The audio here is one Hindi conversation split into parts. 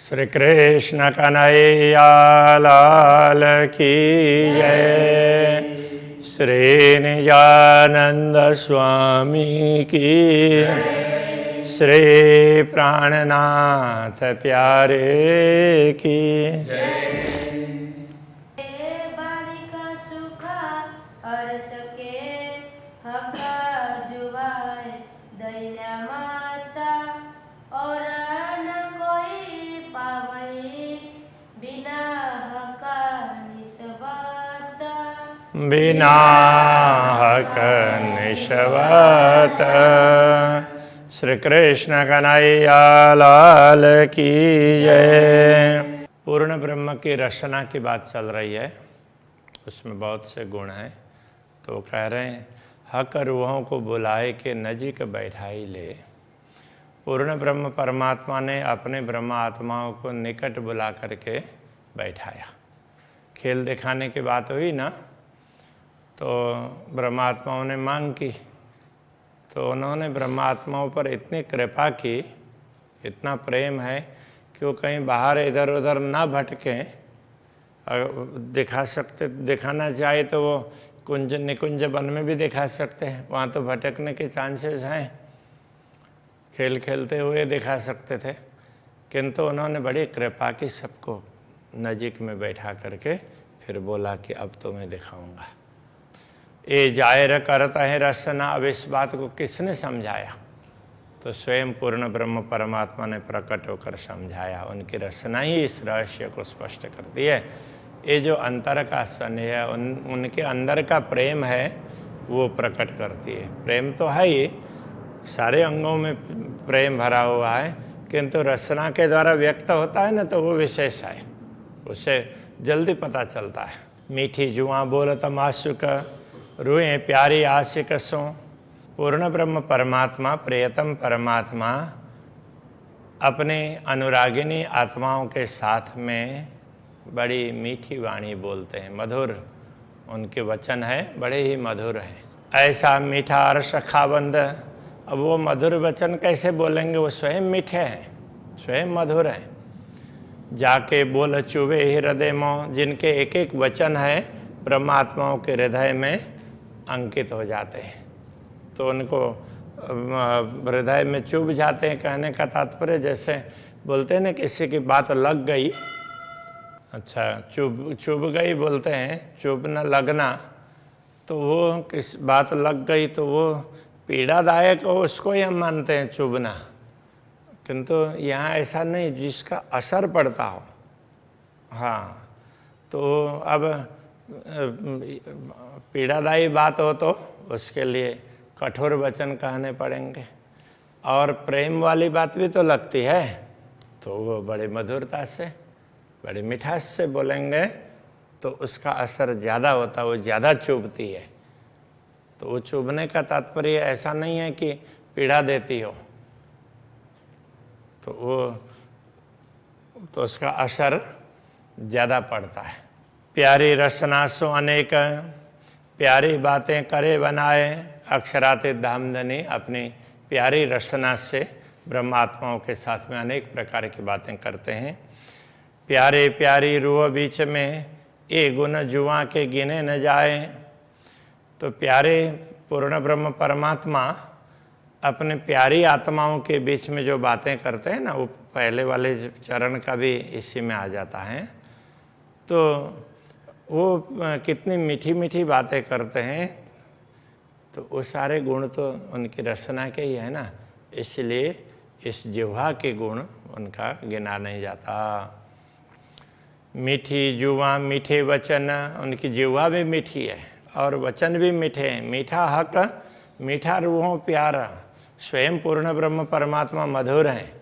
श्री कृष्ण कन्हैया लाल की जय। श्री निजानंद स्वामी की, श्री प्राणनाथ प्यारे की बालिका सुखा और सके हका जुवाए दैन्या माता और न कोई पावई बिना हका निस्वाता बिना हक निस्वार्थ। श्री कृष्ण कन्हैया लाल की जय। पूर्ण ब्रह्म की रचना की बात चल रही है, उसमें बहुत से गुण हैं। तो कह रहे हैं हक रूहों को बुलाए के नजीक बैठाई ले। पूर्ण ब्रह्म परमात्मा ने अपने ब्रह्म आत्माओं को निकट बुला करके बैठाया। खेल दिखाने की बात हुई ना, तो ब्रह्मात्माओं ने मांग की, तो उन्होंने ब्रह्मात्माओं पर इतनी कृपा की, इतना प्रेम है कि वो कहीं बाहर इधर उधर ना भटकें। दिखाना चाहे तो वो कुंज निकुंज वन में भी दिखा सकते हैं, वहाँ तो भटकने के चांसेस हैं, खेल खेलते हुए दिखा सकते थे। किंतु उन्होंने बड़ी कृपा की, सबको नजीक में बैठा करके फिर बोला कि अब तो मैं दिखाऊंगा। ये जाहिर करता है रचना। अब इस बात को किसने समझाया? तो स्वयं पूर्ण ब्रह्म परमात्मा ने प्रकट होकर समझाया। उनकी रचना ही इस रहस्य को स्पष्ट करती है। ये जो अंतर का स्नेह है, उनके अंदर का प्रेम है, वो प्रकट करती है। प्रेम तो है ही, सारे अंगों में प्रेम भरा हुआ है, किंतु रचना के द्वारा व्यक्त होता है ना, तो वो विशेष है, उसे जल्दी पता चलता है। मीठी जुआ बोलत मासुक रूए प्यारी आशिक सो। पूर्ण ब्रह्म परमात्मा, प्रियतम परमात्मा अपने अनुरागिनी आत्माओं के साथ में बड़ी मीठी वाणी बोलते हैं, मधुर उनके वचन है, बड़े ही मधुर हैं। ऐसा मीठा और सखाबंद। अब वो मधुर वचन कैसे बोलेंगे? वो स्वयं मीठे हैं, स्वयं मधुर हैं। जाके बोल चुबे हृदय मों, जिनके एक एक वचन है ब्रह्मात्माओं के हृदय में अंकित हो जाते हैं, तो उनको हृदय में चुभ जाते हैं। कहने का तात्पर्य जैसे बोलते हैं ना, किसी की बात लग गई, अच्छा चुभ गई बोलते हैं, चुभ न लगना, तो वो किस बात लग गई तो वो पीड़ादायक हो, उसको ही हम मानते हैं चुभना। किंतु यहाँ ऐसा नहीं, जिसका असर पड़ता हो। हाँ, तो अब पीड़ादायी बात हो तो उसके लिए कठोर वचन कहने पड़ेंगे, और प्रेम वाली बात भी तो लगती है, तो वो बड़े मधुरता से, बड़े मिठास से बोलेंगे, तो उसका असर ज़्यादा होता है, वो ज़्यादा चुभती है। तो वो चुभने का तात्पर्य ऐसा नहीं है कि पीड़ा देती हो, तो वो तो उसका असर ज़्यादा पड़ता है। प्यारी रचना सो अनेक, प्यारी बातें करे बनाए अक्षराते धामधनी। अपनी प्यारी रचना से ब्रह्मात्माओं के साथ में अनेक प्रकार की बातें करते हैं। प्यारे प्यारी रूह बीच में ये गुण जुआ के गिने न जाए। तो प्यारे पूर्ण ब्रह्म परमात्मा अपने प्यारी आत्माओं के बीच में जो बातें करते हैं ना, वो पहले वाले चरण का भी इसी में आ जाता है। तो वो कितनी मीठी मीठी बातें करते हैं, तो वो सारे गुण तो उनकी रचना के ही है ना, इसलिए इस जिह्वा के गुण उनका गिना नहीं जाता। मीठी जुआ मीठे वचन, उनकी जिह्वा भी मीठी है और वचन भी मीठे हैं। मीठा हक, मीठा रूहों प्यारा। स्वयं पूर्ण ब्रह्म परमात्मा मधुर हैं।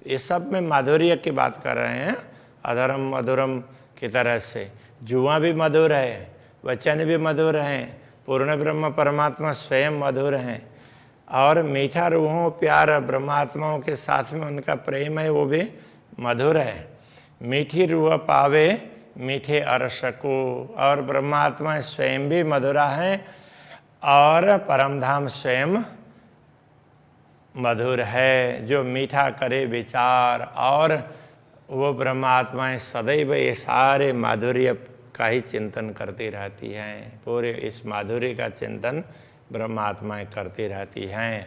ये सब में माधुर्य की बात कर रहे हैं, अधरम मधुरम की तरह से। जुआ भी मधुर है, वचन भी मधुर हैं, पूर्ण ब्रह्म परमात्मा स्वयं मधुर हैं, और मीठा रूहों प्यार ब्रह्मात्माओं के साथ में उनका प्रेम है, वो भी मधुर है। मीठी रूह पावे मीठे अरस को, और ब्रह्मात्मा स्वयं भी मधुरा हैं और परमधाम स्वयं मधुर है, जो मीठा करे विचार और वो ब्रह्म आत्माएं सदैव ये सारे माधुर्य का ही चिंतन करती रहती हैं, पूरे इस माधुर्य का चिंतन ब्रह्म आत्माएं करती रहती हैं।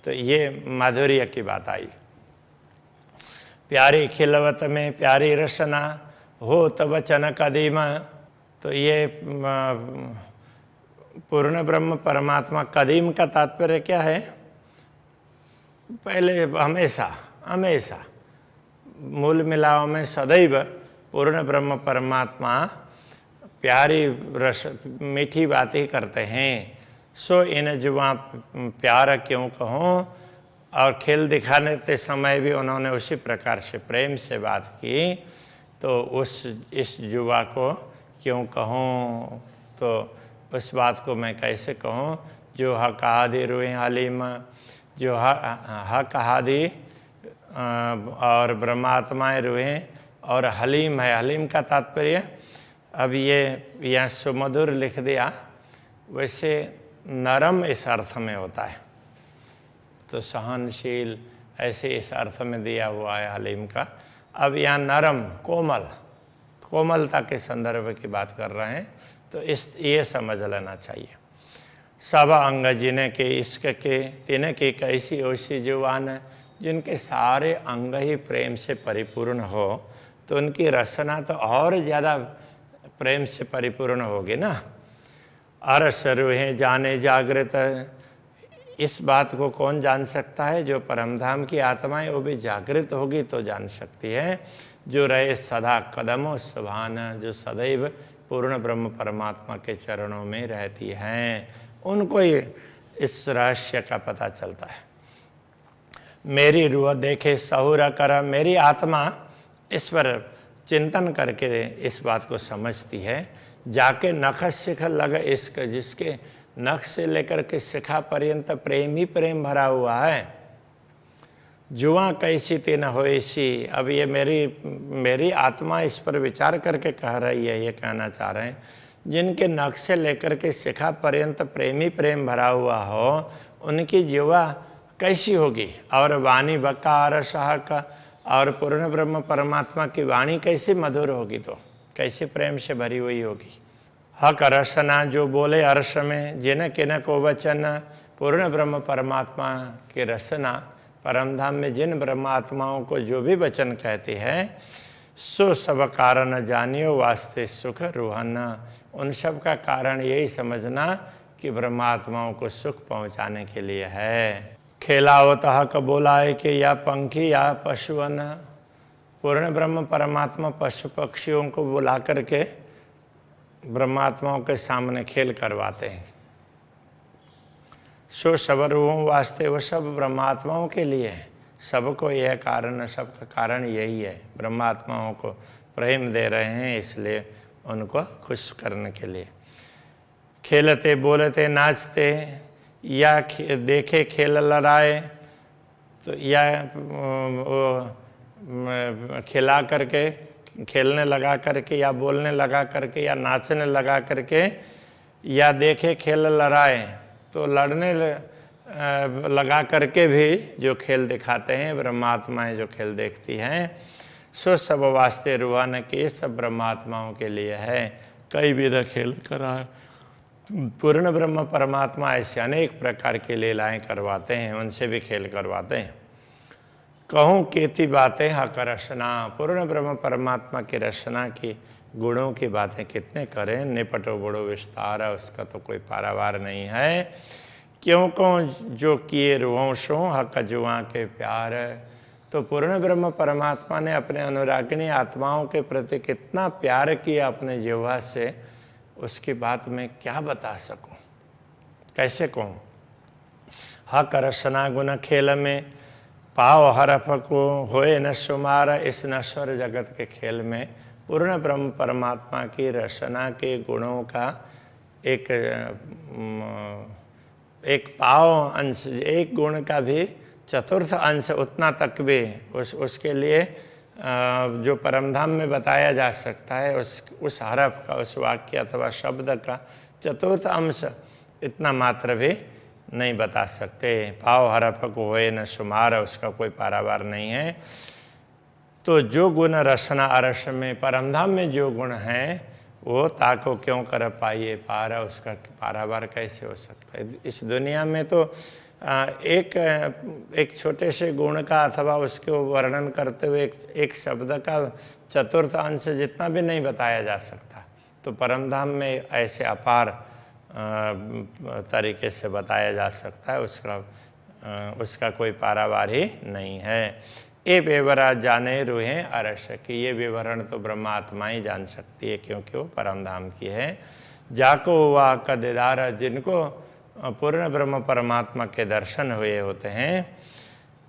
तो ये माधुर्य की बात आई। प्यारी खिलवत में प्यारी रसना हो तब वचन कदीम। तो ये पूर्ण ब्रह्म परमात्मा, कदीम का तात्पर्य क्या है? पहले, हमेशा हमेशा, मूल मिलाव में सदैव पूर्ण ब्रह्म परमात्मा प्यारी रस मीठी बातें करते हैं। सो इन जुआ प्यार क्यों कहूँ। और खेल दिखाने के समय भी उन्होंने उसी प्रकार से प्रेम से बात की, तो इस जुआ को क्यों कहूँ, तो उस बात को मैं कैसे कहूँ जो हक आदि रुए हलीम, जो हक आदि और ब्रह्मात्माएं रुए और हलीम है। हलीम का तात्पर्य, अब ये यहाँ सुमधुर लिख दिया, वैसे नरम इस अर्थ में होता है, तो सहनशील ऐसे इस अर्थ में दिया हुआ है हलीम का। अब यहाँ नरम, कोमलता के संदर्भ की बात कर रहे हैं, तो ये समझ लेना चाहिए। सब अंग जिन्हें के इश्क के तिन्हें की कैसी ओसी जुबान है, जिनके सारे अंग ही प्रेम से परिपूर्ण हो, तो उनकी रचना तो और ज़्यादा प्रेम से परिपूर्ण होगी ना। अरस रूहें जाने जागृत, इस बात को कौन जान सकता है? जो परमधाम की आत्माएं वो भी जागृत होगी तो जान सकती है। जो रहे सदा कदमों सुभान, जो सदैव पूर्ण ब्रह्म परमात्मा के चरणों में रहती हैं, उनको ये इस रहस्य का पता चलता है। मेरी रूह देखे सहुरा कर, मेरी आत्मा इस पर चिंतन करके इस बात को समझती है। जाके नख शिख लग इश्क, जिसके नख से लेकर के शिखा पर्यंत प्रेम ही प्रेम भरा हुआ है। जुआ कैसी तीन होएसी, अब ये मेरी आत्मा इस पर विचार करके कह रही है, ये कहना चाह रहे हैं, जिनके नख से लेकर के शिखा पर्यंत प्रेम ही प्रेम भरा हुआ हो, उनकी जुआ कैसी होगी। और वाणी बकार सहक, और पूर्ण ब्रह्म परमात्मा की वाणी कैसी मधुर होगी, तो कैसे प्रेम से भरी हुई होगी। हक रसना, जो बोले अर्श में, जिन किन को वचन, पूर्ण ब्रह्म परमात्मा की रसना, परमधाम में जिन ब्रह्मात्माओं को जो भी वचन कहते हैं, सो सब कारण जानियो वास्ते सुख रूहन, उन सब का कारण यही समझना कि ब्रह्मात्माओं को सुख पहुंचाने के लिए है। खेलावत हक बोलाए कि या पंखी या पशुअन, पूर्ण ब्रह्म परमात्मा पशु पक्षियों को बुला करके ब्रह्मात्माओं के सामने खेल करवाते हैं। सो सब रूहों वास्ते, वो सब ब्रह्मात्माओं के लिए है। सबको यह कारण, सबका कारण यही है, ब्रह्मात्माओं को प्रेम दे रहे हैं, इसलिए उनको खुश करने के लिए। खेलते बोलते नाचते, या देखे खेल लड़ाए, तो या खिला करके, खेलने लगा करके, या बोलने लगा करके, या नाचने लगा करके, या देखे खेल लड़ाए, तो लड़ने लगा करके भी जो खेल दिखाते हैं ब्रह्मात्माएं, जो खेल देखती हैं, सो सब वास्ते रूहान के सब ब्रह्मात्माओं के लिए है। कई विध खेल करा, पूर्ण ब्रह्म परमात्मा ऐसे अनेक प्रकार की लीलाएं करवाते हैं, उनसे भी खेल करवाते हैं। कहूँ केती बातें हक रचना, पूर्ण ब्रह्म परमात्मा की रचना की गुणों की बातें कितने करें, निपटो बड़ो विस्तार, उसका तो कोई पारावार नहीं है। क्यों को जो किए रुवंशों हक जुआ के प्यार, तो पूर्ण ब्रह्म परमात्मा ने अपने अनुरागिणी आत्माओं के प्रति कितना प्यार किया अपने जिह्वा से, उसकी बात मैं क्या बता सकूं, कैसे कहूँ। हक रचना गुण खेल में, पाव हरफ को होए न शुमार, इस नश्वर जगत के खेल में पूर्ण ब्रह्म परमात्मा की रचना के गुणों का एक पाव अंश, एक गुण का भी चतुर्थ अंश उतना तक भी उसके लिए जो परमधाम में बताया जा सकता है, उस हरफ का, उस वाक्य अथवा शब्द का चतुर्थ अंश इतना मात्र भी नहीं बता सकते। पाव हरफ को होए न शुमार, उसका कोई पारावार नहीं है। तो जो गुण रसना अरस में परमधाम में जो गुण हैं वो ताको क्यों कर पाइए पारा, उसका पारावार कैसे हो सकता है। इस दुनिया में तो एक छोटे से गुण का अथवा उसके वर्णन करते हुए एक शब्द का चतुर्थ अंश जितना भी नहीं बताया जा सकता। तो परमधाम में ऐसे अपार तरीके से बताया जा सकता है, उसका कोई पारावार ही नहीं है। ये विवरा जाने रूहें अरस की, ये विवरण तो ब्रह्मात्मा ही जान सकती है क्योंकि वो परमधाम की है। जाको हुआ का दीदार, जिनको पूर्ण ब्रह्म परमात्मा के दर्शन हुए होते हैं।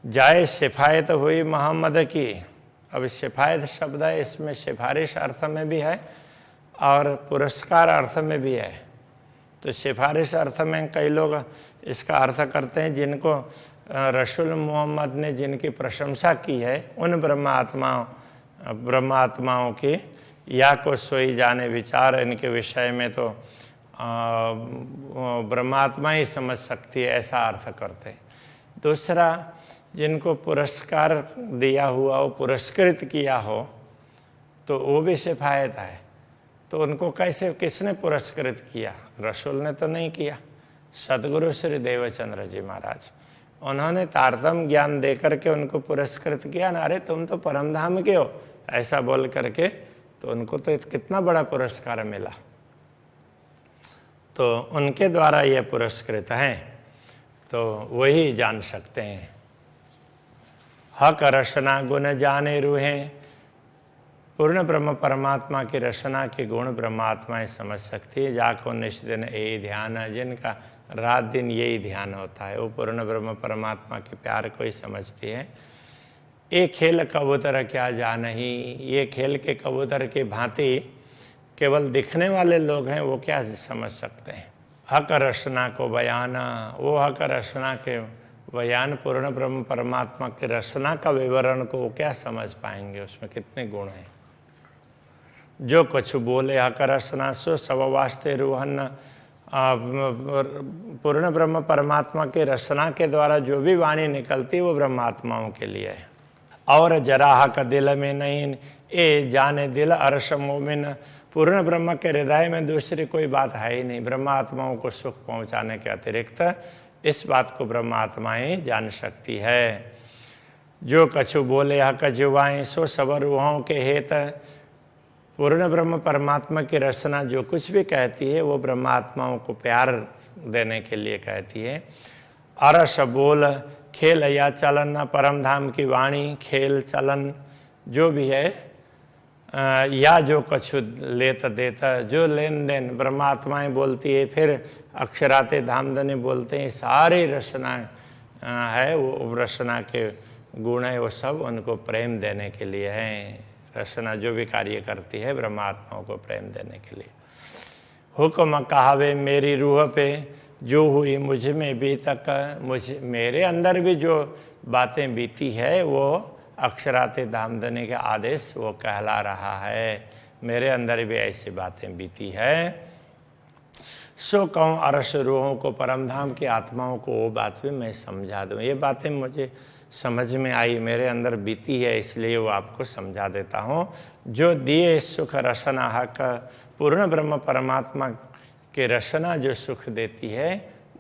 जाए सिफायत हुई मोहम्मद की। अब सिफायत शब्द है, इसमें सिफारिश अर्थ में भी है और पुरस्कार अर्थ में भी है। तो सिफारिश अर्थ में कई लोग इसका अर्थ करते हैं जिनको रसूल मोहम्मद ने जिनकी प्रशंसा की है उन ब्रह्मात्माओं की, या को सोई जाने विचार, इनके विषय में तो ब्रह्मात्मा ही समझ सकती है, ऐसा अर्थ करते हैं। दूसरा, जिनको पुरस्कार दिया हुआ हो, पुरस्कृत किया हो, तो वो भी सिफायत है। तो उनको कैसे, किसने पुरस्कृत किया? रसूल ने तो नहीं किया, सदगुरु श्री देवचंद्र जी महाराज, उन्होंने तारतम्य ज्ञान देकर के उनको पुरस्कृत किया ना। अरे तुम तो परमधाम के हो, ऐसा बोल करके, तो उनको तो कितना बड़ा पुरस्कार मिला। तो उनके द्वारा ये पुरस्कृत हैं, तो वही जान सकते हैं। हक रसना गुण जाने रूहें, पूर्ण ब्रह्म परमात्मा की रचना के गुण ब्रह्मात्माएं समझ सकती है। जाको निष्दिन यही ध्यान है, जिनका रात दिन यही ध्यान होता है, वो पूर्ण ब्रह्म परमात्मा के प्यार को ही समझती है। ये खेल कबूतर क्या जान ही, ये खेल के कबूतर की भांति केवल दिखने वाले लोग हैं, वो क्या समझ सकते हैं। हक रचना को बयाना, वो हक रचना के बयान पूर्ण ब्रह्म परमात्मा की रचना का विवरण को वो क्या समझ पाएंगे, उसमें कितने गुण हैं। जो कुछ बोले हक रचना सो सब वास्ते रूहन, पूर्ण ब्रह्म परमात्मा के रचना के द्वारा जो भी वाणी निकलती वो ब्रह्मात्माओं के लिए है। और जरा हक दिल में नहीं, ए जाने दिल अरश मोमिन, पूर्ण ब्रह्म के हृदय में दूसरी कोई बात है ही नहीं। ब्रह्मात्माओं को सुख पहुंचाने के अतिरिक्त इस बात को ब्रह्मात्मा ही जान सकती है। जो कछु बोले हक जुबाएं सो सब रूहों के हेत, पूर्ण ब्रह्म परमात्मा की रचना जो कुछ भी कहती है वो ब्रह्मात्माओं को प्यार देने के लिए कहती है। अरस बोल खेल या चलन, परमधाम की वाणी खेल चलन जो भी है, या जो कुछ लेता देता, जो लेन देन ब्रह्मात्माएं बोलती है, फिर अक्षराते धामधने बोलते हैं, सारी रचना है वो रचना के गुण है, वो सब उनको प्रेम देने के लिए हैं। रचना जो भी कार्य करती है ब्रह्मात्माओं को प्रेम देने के लिए। हुक्म कहावे मेरी रूह पे, जो हुई मुझ में भी तक, मेरे अंदर भी जो बातें बीती है वो अक्षराते धामधने के आदेश वो कहला रहा है। मेरे अंदर भी ऐसी बातें बीती है। सो कहूँ अरस रूहों को, परमधाम की आत्माओं को वो बात भी मैं समझा दूँ। ये बातें मुझे समझ में आई, मेरे अंदर बीती है, इसलिए वो आपको समझा देता हूँ। जो दिए सुख रसना हक, पूर्ण ब्रह्म परमात्मा के रचना जो सुख देती है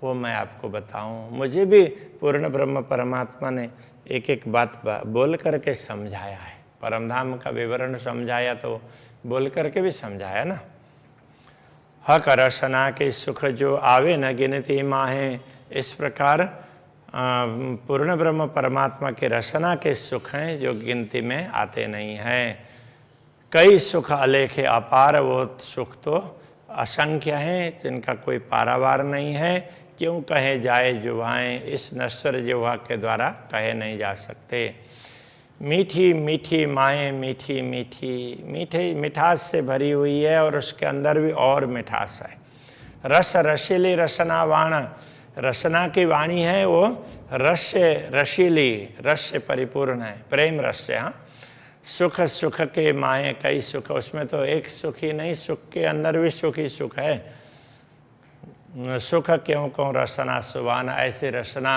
वो मैं आपको बताऊँ। मुझे भी पूर्ण ब्रह्म परमात्मा ने एक एक बात बोल करके समझाया है। परमधाम का विवरण समझाया तो बोल करके भी समझाया ना। हक रचना के सुख जो आवे न गिनती माहें, इस प्रकार पूर्ण ब्रह्म परमात्मा के रचना के सुख हैं जो गिनती में आते नहीं हैं। कई सुख अलेखे अपार, वो सुख तो असंख्य हैं जिनका कोई पारावार नहीं है। क्यों कहे जाए जुबाएं, इस नश्वर जिह्वा के द्वारा कहे नहीं जा सकते। मीठी मीठी माएँ मीठी मीठी, मीठे मिठास से भरी हुई है और उसके अंदर भी और मिठास है। रस रसीली रसना वाण, रसना की वाणी है वो रस रसीली, रस से परिपूर्ण है, प्रेम रस से। हाँ, सुख सुख के माए कई सुख, उसमें तो एक सुख ही नहीं, सुख के अंदर भी सुख ही सुख है। सुख क्यों कहूँ रसना सुभान, ऐसे रसना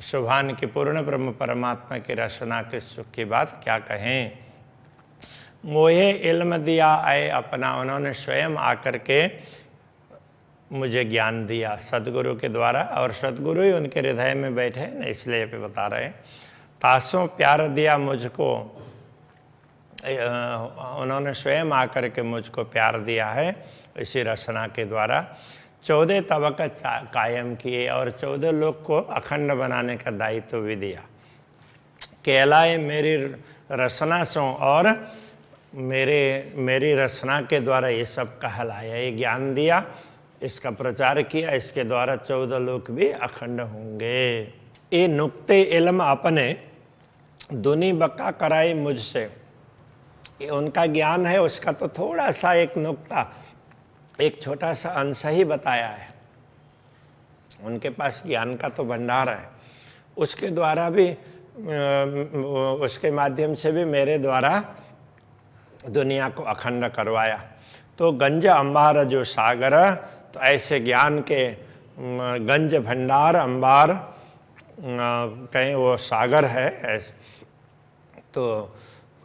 सुभान की पूर्ण ब्रह्म परमात्मा की रचना के सुख की बात क्या कहें। मोहे इल्म दिया आए अपना, उन्होंने स्वयं आकर के मुझे ज्ञान दिया सदगुरु के द्वारा, और सदगुरु ही उनके हृदय में बैठे न, इसलिए पे बता रहे हैं। तासों प्यार दिया मुझको, उन्होंने स्वयं आकर के मुझको प्यार दिया है इसी रचना के द्वारा। 14 तबक कायम किए और 14 लोक को अखंड बनाने का दायित्व भी दिया। कहलाए मेरी रचना सो, और मेरी रचना के द्वारा ये सब कहलाया, ये ज्ञान दिया, इसका प्रचार किया, इसके द्वारा 14 लोक भी अखंड होंगे। ये नुक्ते इल्म अपने दुनी बक्का कराई मुझसे, ये उनका ज्ञान है, उसका तो थोड़ा सा एक नुक्ता, एक छोटा सा अंश ही बताया है। उनके पास ज्ञान का तो भंडार है, उसके द्वारा भी, उसके माध्यम से भी मेरे द्वारा दुनिया को अखंड करवाया। तो गंज अंबार जो सागर, तो ऐसे ज्ञान के गंज भंडार, अंबार कहीं वो सागर है ऐसे। तो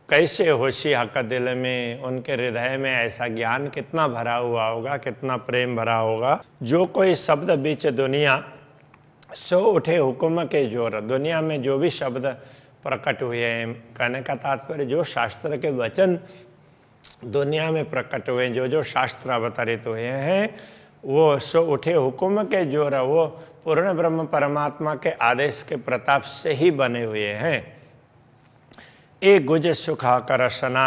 कैसे होशियार का दिल में, उनके हृदय में ऐसा ज्ञान कितना भरा हुआ होगा, कितना प्रेम भरा होगा। जो कोई शब्द बीच दुनिया सो उठे हुक्म के जोर, दुनिया में जो भी शब्द प्रकट हुए हैं, कहने का तात्पर्य जो शास्त्र के वचन दुनिया में प्रकट हुए, जो शास्त्र अवतरित हुए हैं, वो सो उठे हुक्म के जोर, वो पूर्ण ब्रह्म परमात्मा के आदेश के प्रताप से ही बने हुए हैं। ए गुज सुखा करसना,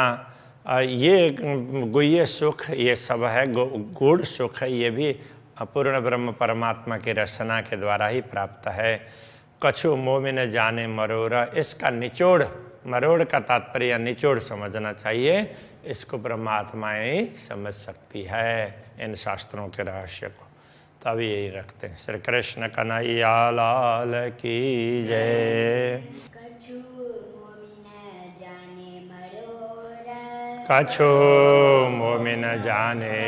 ये गुह्य सुख ये सब है, गूढ़ सुख है, ये भी पूर्ण ब्रह्म परमात्मा की रचना के द्वारा ही प्राप्त है। कछु मोमिन जाने मरोरा, इसका निचोड़, मरोड़ का तात्पर्य निचोड़ समझना चाहिए, इसको ब्रह्मात्माएं ही समझ सकती है इन शास्त्रों के रहस्य को। तब यही रखते हैं। श्री कृष्ण कन्हैया लाल की जय। कछु मोमिन जाने मरोरा, कछु मोमिन जाने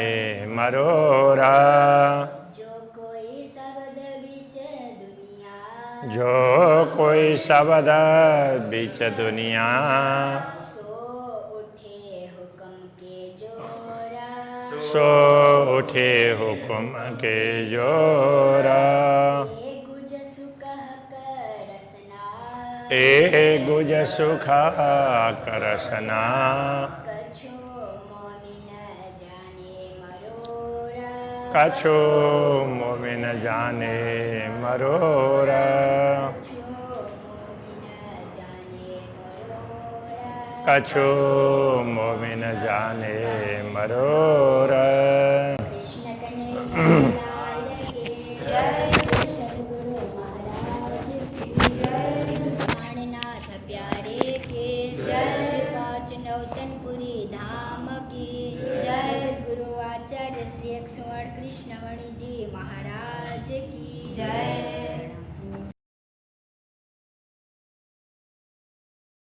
मरोरा, जो कोई शब्द बीच दुनिया, जो कोई शब्द बीच दुनिया, सो उठे हुक्म के जोरा, सो उठे हुक्म के जोरा। ए गुज सुख करसना, ए गुज सुख करसना, कछु मोमिन जाने मरोरा, कछु मोमिन जाने मरोरा, कछु मोमिन जाने मरोरा। कछु मोमिन जाने मरोरा। कृष्ण कन्हैया लाल की जय, सद्गुरु महाराज की जय, प्राणनाथ प्यारे के जय, श्री पाँच नौतनपुरी धाम की जय, जगतगुरु आचार्य श्री 108 कृष्णमणि जी महाराज की जय।